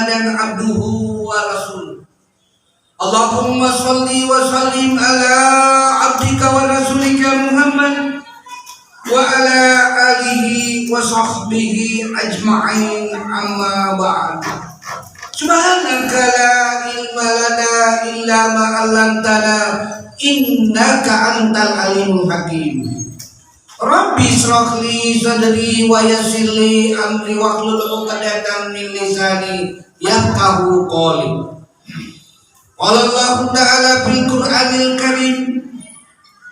Muhammadan abduhu wa rasuluh. Allahumma shalli wa sallim ala abdika wa rasulika Muhammad wa ala alihi wa sahbihi ajma'in, amma ba'd. Subhanaka la ilma lana illa ma 'allamtana innaka antal alimul hakim. Rabbi shrah li sadri wa yassir li amri wahlul 'uqdatam min lisani yafqahu qawli. Qala Allah Ta'ala fil Qur'anil Karim,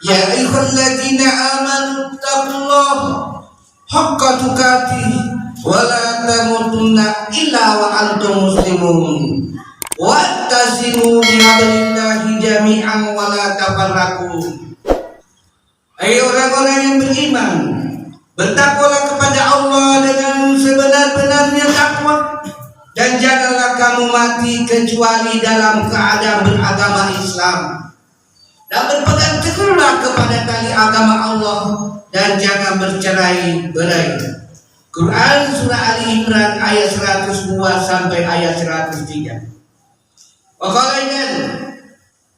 ya ayyuhalladzina amanu taqullaha haqqa tuqatih wa la tamutunna illa wa antum muslimun wattasimu bihablillahi jami'an wa la tafarraqu. Hai orang-orang yang beriman, bertakwalah kepada Allah dengan sebenar-benarnya takwa, dan janganlah kamu mati kecuali dalam keadaan beragama Islam, dan berpegang teguhlah kepada tali agama Allah, dan jangan bercerai-berai. Quran surah Ali Imran ayat 102 sampai ayat 103. Wa qala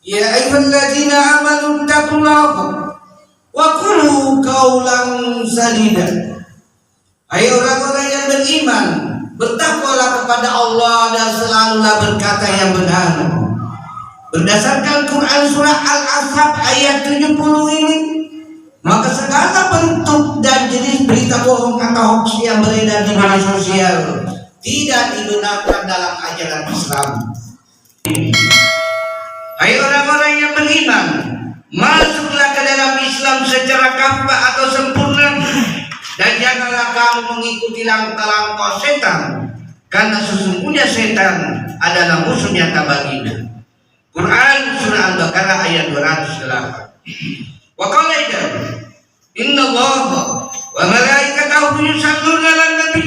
ya ayyuhalladzina amanu taqullaha wa qulu qawlan sadida. Hai orang-orang yang beriman, bertakwalah kepada Allah dan selalulah berkata yang benar. Berdasarkan Quran surah Al-Ahzab ayat 70 ini, maka segala bentuk dan jenis berita bohong atau hoax yang beredar di media sosial tidak dibenarkan dalam ajaran Islam. Hai orang-orang yang beriman, masuklah ke dalam Islam secara kafah atau sempurna, dan janganlah kamu mengikuti langkah-langkah setan, karena sesungguhnya setan adalah musuh nyata bagimu. Quran surah Al-Baqarah ayat 208. Wa qala innallaha wa malaikatahu yusholluna 'alan nabi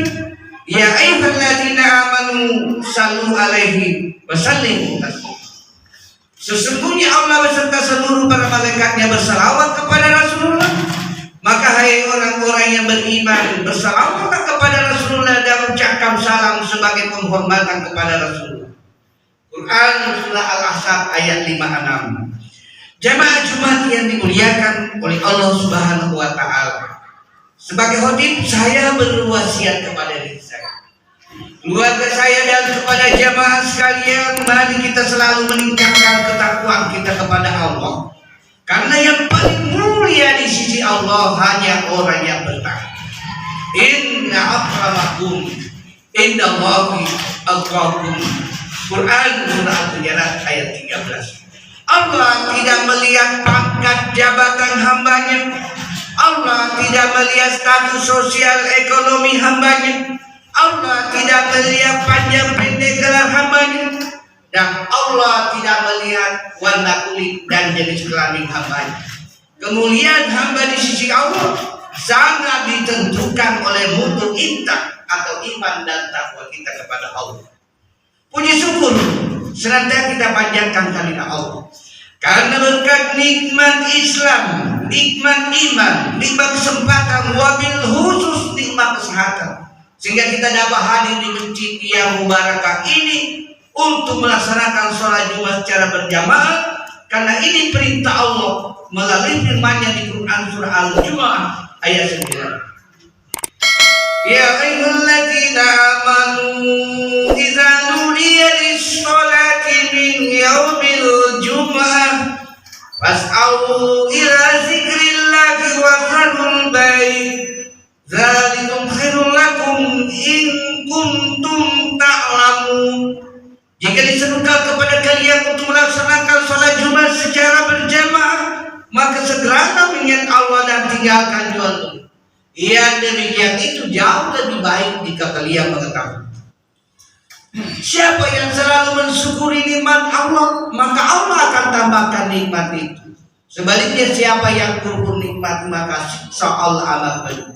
ya ayyuhalladzina amanu shallu 'alaihi wa sallimu taslima. Sesungguhnya Allah beserta seluruh para malaikatnya bersalawat kepada Rasulullah. Maka hai orang-orang yang beriman, bersalawatlah kepada Rasulullah dan ucapkan salam sebagai penghormatan kepada Rasulullah. Quran surah Al-Ahzab ayat 56. Jamaah Jumat yang dimuliakan oleh Allah Subhanahu wa taala. Sebagai khatib, saya berwasiat kepada diri saya, keluarga saya, dan kepada jamaah sekalian, mari kita selalu meningkatkan ketakwaan kita kepada Allah. Karena yang paling mulia di sisi Allah hanya orang yang bertakwa. Inna akramakum indallahi atqakum. Quran surah Al-Hujurat ayat 13. Allah tidak melihat pangkat jabatan hambanya. Allah tidak melihat status sosial ekonomi hambanya. Allah tidak melihat panjang pendek gelar hambanya, dan Allah tidak melihat warna kulit dan jenis kelamin hambanya. Kemuliaan hamba di sisi Allah sangat ditentukan oleh mutu intak atau iman dan takwa kita kepada Allah. Puji syukur senantiasa kita panjatkan kehadirat Allah, karena berkat nikmat Islam, nikmat iman, nikmat kesempatan, wabil khusus nikmat kesehatan, sehingga kita dapat hadir di masjid yang mubarakah ini untuk melaksanakan sholat Jumat secara berjamaah. Karena ini perintah Allah melalui firman-Nya di Quran surah Al-Jumu'ah ayat 9. Ya ayyuhalladzina amanu idza nudiya lis-sholati min yaumil jumu'ah fas'au ila dzikrillahi wa dzarul bai'. Dzalikum khairul lakum in kuntum ta'lamun. Jika diserukan kepada kalian untuk melaksanakan sholat Jumat secara berjamaah, maka segeralah mengingat Allah dan tinggalkan jual beli. Yang demikian itu jauh lebih baik jika kalian mengetahui. Siapa yang selalu mensyukuri nikmat Allah, maka Allah akan tambahkan nikmat itu. Sebaliknya siapa yang kufur nikmat, maka soal amat baik.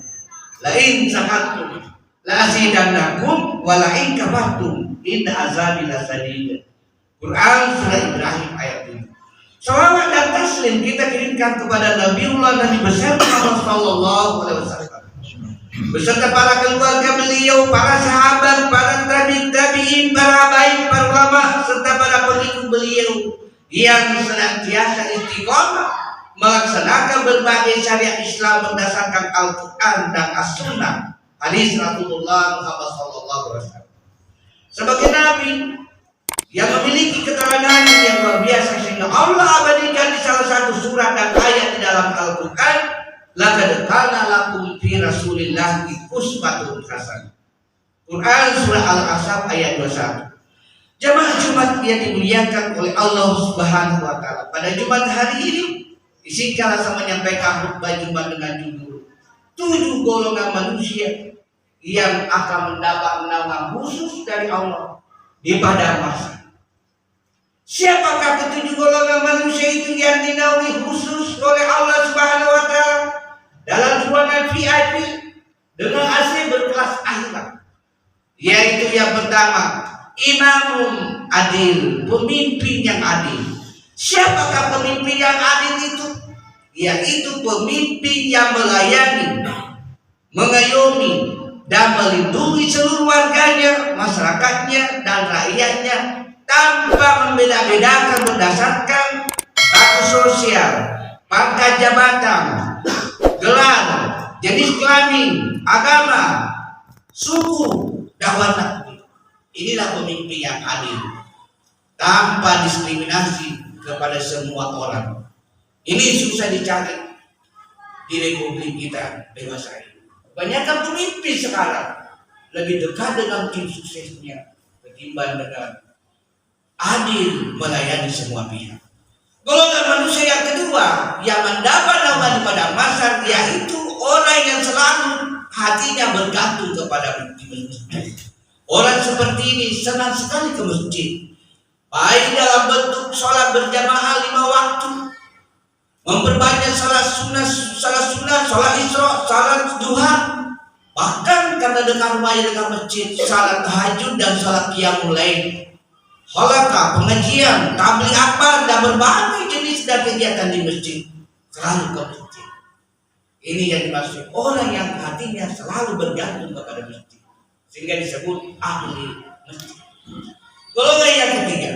Lain syakartum la azidannakum wa la in kafartum in azabi lasadid. Quran surah Ibrahim ayat 7. Salawat dan taslim kita kirimkan kepada Nabiullah Nabi besar Muhammad sallallahu alaihi wasallam beserta para keluarga beliau, para sahabat, para tabi'in, para yang senantiasa istiqomah melaksanakan berbagai syariat Islam berdasarkan Al-Quran dan As-Sunnah hadis Rasulullah Muhammad SAW. Sebagai Nabi yang memiliki keterangan yang luar biasa, sehingga Allah abadikan di salah satu surat dan ayat di dalam Al-Quran, laqad kana lakum fi Rasulillahi uswatun hasanah. Quran surah Al-Ahzab ayat 21. Jamaah Jumat yang dimuliakan oleh Allah Subhanahu wa taala. Pada Jumat hari ini izinkanlah saya menyampaikan khutbah Jumat dengan judul 7 golongan manusia yang akan mendapat naungan khusus dari Allah di pada masa. Siapakah ketujuh golongan manusia itu yang dinaungi khusus oleh Allah Subhanahu wa taala dalam ruangan VIP dengan AC berkelas akhirat? Yaitu yang pertama, imamun adil, pemimpin yang adil. Siapakah pemimpin yang adil itu? Yaitu pemimpin yang melayani, mengayomi dan melindungi seluruh warganya, masyarakatnya dan rakyatnya tanpa membeda-bedakan berdasarkan status sosial, pangkat jabatan, gelar, jenis kelamin, agama, suku, dan warna. Inilah pemimpin yang adil, tanpa diskriminasi kepada semua orang. Ini susah dicari di Republik kita dewasa ini. Kebanyakan pemimpin sekarang lebih dekat dengan tim suksesnya ketimbang dengan adil melayani semua pihak. Golongan manusia yang kedua yang mendapat naungan pada masa, yaitu orang yang selalu hatinya bergantung kepada masjid. Orang seperti ini senang sekali ke masjid, baik dalam bentuk sholat berjamaah 5 waktu, memperbanyak sholat sunnah, sholat isra, sholat duha, bahkan karena dengan rumahnya dengan masjid, sholat tahajud dan sholat qiyamul lail, halaqah, pengajian, tabligh akbar dan berbagai jenis dan kegiatan di masjid, selalu ke masjid. Ini yang dimaksud orang yang hatinya selalu bergantung kepada masjid, sehingga disebut ahli masjid. Golongan yang ketiga,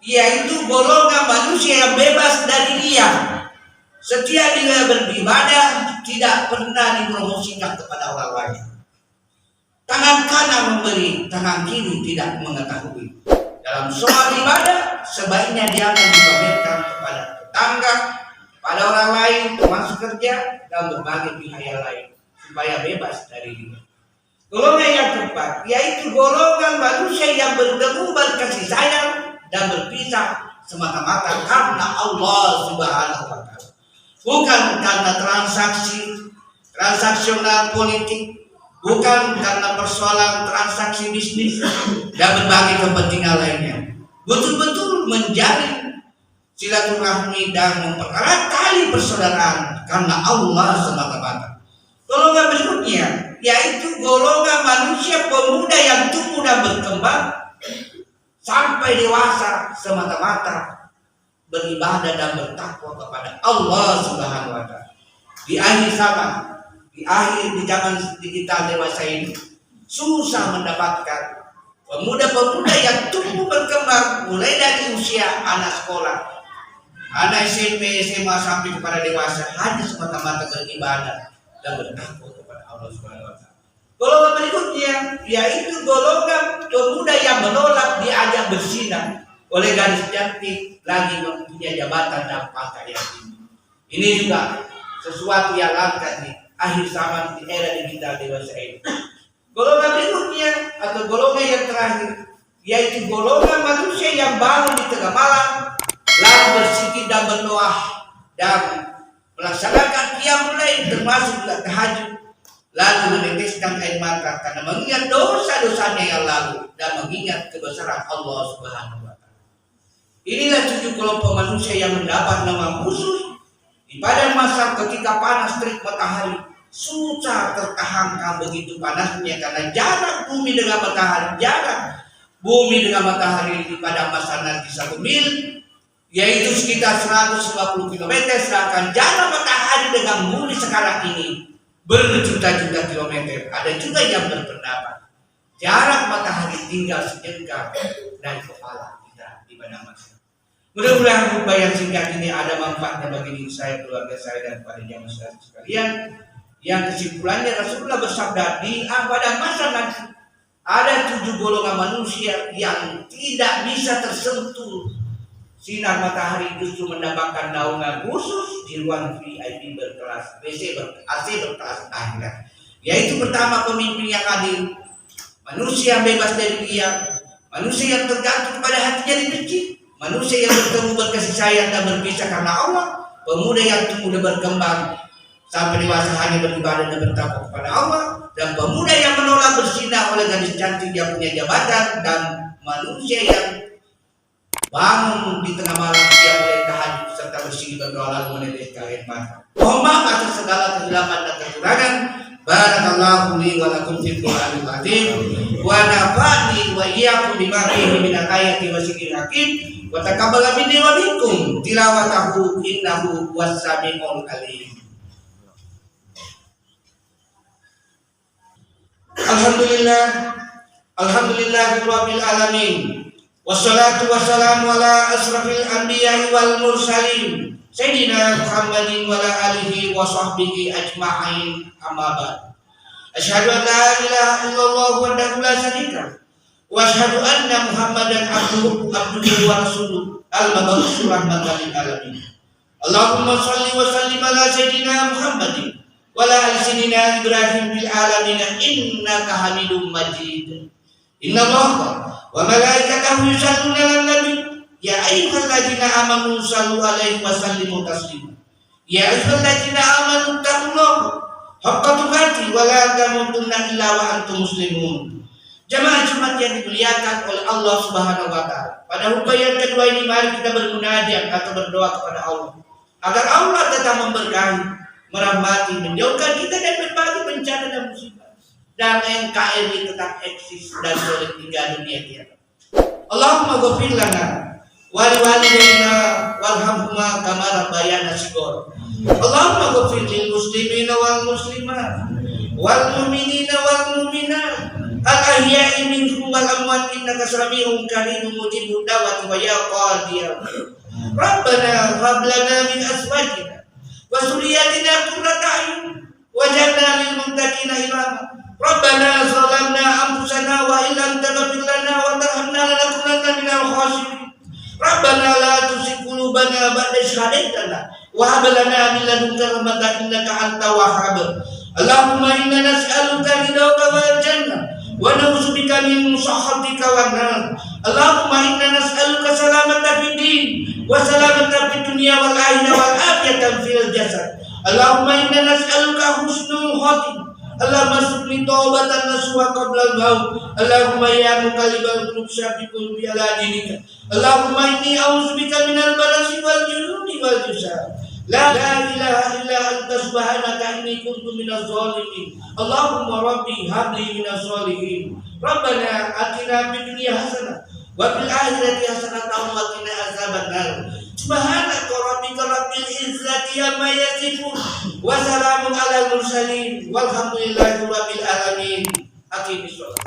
yaitu golongan manusia yang bebas dari riya. Setiap dia beribadah tidak pernah dipromosikan kepada orang lain. Tangan kanan memberi, tangan kiri tidak mengetahui. Dalam soal ibadah, sebaiknya dia dipamerkan kepada tetangga, pada orang lain, termasuk kerja dan berbagai pihak yang lain, supaya bebas dari riya. Golongan yang keempat, yaitu golongan manusia yang bertemu berkasih sayang dan berpisah semata-mata karena Allah Subhanahu wa taala. Bukan karena transaksional politik, bukan karena persoalan transaksi bisnis dan berbagai kepentingan lainnya. Betul-betul menjalin silaturahmi dan mempererat tali persaudaraan karena Allah semata-mata. Golongan berikutnya, yaitu golongan manusia pemuda yang tumbuh dan berkembang sampai dewasa semata-mata beribadah dan bertakwa kepada Allah Subhanahu wa taala. Di akhir zaman, di zaman digital dewasa ini, susah mendapatkan pemuda-pemuda yang tumbuh berkembang mulai dari usia anak sekolah, anak SMP, SMA sampai kepada dewasa, hanya semata-mata beribadah dan bertakwa kepada Allah Subhanahu wa taala. Golongan berikutnya, yaitu golongan pemuda yang menolak diajak berzina oleh gadis cantik lagi mempunyai jabatan dan pangkat yang tinggi. Ini juga sesuatu yang langka di akhir zaman di era digital dewasa ini. Golongan berikutnya atau golongan yang terakhir, yaitu golongan manusia yang bangun di tengah malam lalu berzikir dan berdoa dan melaksanakan qiyamul lail termasuk juga tahajud, lalu meneteskan air mata karena mengingat dosa-dosanya yang lalu dan mengingat kebesaran Allah Subhanahu wa taala. Inilah 7 kelompok manusia yang mendapat nama khusus di pada masa ketika panas terik matahari susah tertahankan begitu panasnya karena jarak bumi dengan matahari, di pada masa nanti 1 mil, yaitu sekitar 150 km, sedangkan jarak matahari dengan bumi sekarang ini berjuta-juta kilometer. Ada juga yang berpendapat jarak matahari tinggal sejengkal dari kepala kita di pada masa. Mudah-mudahan khutbah yang singkat ini ada manfaatnya bagi diri saya, keluarga saya, dan para jamaah sekalian. Yang kesimpulannya Rasulullah bersabda, pada masa nanti ada 7 golongan manusia yang tidak bisa tersentuh sinar matahari, justru mendapatkan naungan khusus di ruang VIP berkelas AC berkelas akhirat. Yaitu pertama, pemimpin yang adil, manusia yang bebas dari riya, manusia yang tergantung kepada hatinya di masjid, manusia yang bertemu berkasih sayang dan berpisah karena Allah, pemuda yang tumbuh dan berkembang sampai dewasa hanya beribadah dan bertakwa kepada Allah, dan pemuda yang menolak bersinar oleh gadis cantik yang punya jabatan, dan manusia yang bangun di tengah malam siang oleh tahajud serta bersih berdoa lalu meneteskan air mata. Mohon maaf atas segala kesilapan dan kekurangan. Barakallahu li wa lakum fil Qur'anil azim wa nafa'ni wa iyyakum bima fihi minal ayati wa dzikril hakim wa taqabbal minni wa minkum tilawatahu innahu was-sami'ul alim. Alhamdulillahirabbil alamin. Wassalatu wassalamu ala asrafil anbiya'i wal mursalin Sayyidina Muhammadin wa ala alihi wa sahbihi ajma'in, amma ba'd. Asyhadu an la ilaha illallah wahdahu la syarika wa asyhadu anna Muhammadan abduhu wa rasuluh al-mab'uts rahmatan lil alamin. Allahumma shalli wa sallim ala sayyidina Muhammadin wa ala ali sayyidina Ibrahim fil alamin innaka Hamidum Majid. Inna Allaha wa malaikatahu yusalluna 'alan nabi ya ayyuhalladzina amanu shallu 'alaihi wa sallimu taslima. Ya ayyuhalladzina amanu taqullaha haqqa tuqatih wa la tamutunna illa wa antum muslimun. Jamaah Jumat yang dimuliakan oleh Allah Subhanahu wa taala. Pada khutbah yang kedua ini mari kita bermunajat atau berdoa kepada Allah agar Allah tetap memberkahi, merahmati, menjauhkan kita dari berbagai bencana dan musibah, dan NKRI tetap eksis dan boleh tinggal dunia kiamat. Allahumma ghfir lana wa liwalidayna warhamhuma kama rabbayana shighara. Allahumma ghfir lil muslimina wal muslimat wal mu'minina wal mu'minat al ahya'i minhum wal amwat innaka sami'un qariibun mujibud da'wati wa ya qadiyah. Rabbana hab lana min azwajina wa dhurriyyatina qurrata a'yun waj'alna lil muttaqina imama. Rabbana zalamna anfusana wa illam taghfir lana wa tarhamna lanakunanna minal khasirin. Rabbana la tuzigh qulubana ba'da idh hadaytana wa hab lana min ladunka rahmatan innaka antal wahhab. Allahumma inna nas'aluka ridhaka wal jannah wa na'udzubika min sakhatika wan nar. Allahumma inna nas'aluka salamata fid din wa salamata fid dunya wal akhirah wal afiyatan fil jasad. Allahumma inna nas'aluka husnul khatimah. Allahumma subli taubatan nasuha qabla al-maut. Allahumma ya muqallibal qulub tsabbit qulbi ala dinika. Allahumma inni a'udzubika minal barasi wal jununi wal jusad. La ilaha illa anta subhanaka inni kuntu minaz zalimin. Allahumma rabbi habli minaz salihin. Rabbana atina fid dunya hasanah wa fil akhirati hasanatan wa qina azabannar. Subhanaka rabbika rabbil izzati amma yasifun wa salamun alal mursalin walhamdulillahi rabbil alamin. Aqimis shalah.